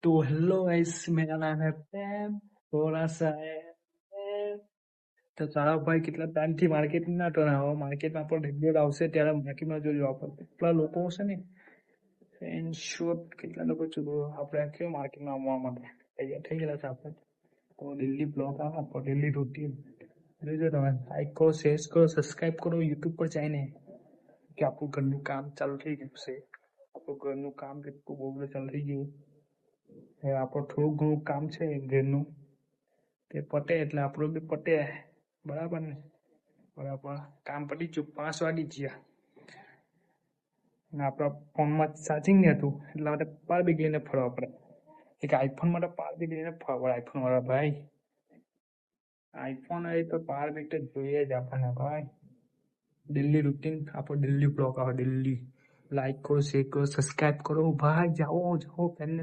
तो hello guys, मेरा नाम है प्रेम। थोड़ा सा है તો તારા ભાઈ કેટલા ટાઈમથી માર્કેટ ના હવે માર્કેટમાં પણ રેગ્યુલર આવશે ત્યારે માર્કેટમાં જોજો આપણે કેટલા લોકો હશે ને એન્ડ શોર્ટ કેટલા લોકો આપણે કેવું માર્કેટમાં આવવા માટે તૈયાર થઈ ગયેલા છે આપણે તો ડેલી બ્લોગ આવે આપણો ડેલી રૂટીન જોજો તમે લાઈક કરો શેર કરો સબસ્ક્રાઈબ કરો યુટ્યુબ પર જઈને કે આપણું ઘરનું કામ ચાલુ થઈ ગયું છે આપણું ઘરનું કામ કેટલું બહુ બધું ચાલુ થઈ ગયું હવે આપણું થોડું ઘણું કામ છે ઘરનું તે પતે એટલે આપણું બી પતે બરાબર ને બરાબર કામ પતી ગયું 5 વાગી ગયા અને આપણા ફોનમાં ચાર્જિંગ નહીં હતું એટલા માટે પાવર બેંક લઈને ફરવા પડે એક આઈફોન માટે પાવર બેંક લઈને ફરવા પડે આઈફોન વાળા ભાઈ આઈફોન હોય તો પાવર બેંક તો જોઈએ જ આપણને ભાઈ ડેલી રૂટીન આપણો ડેલી બ્લોગ આવે ડેલી લાઈક કરો શેર કરો સબસ્ક્રાઈબ કરો ભાઈ જાઓ જાઓ ફ્રેન્ડને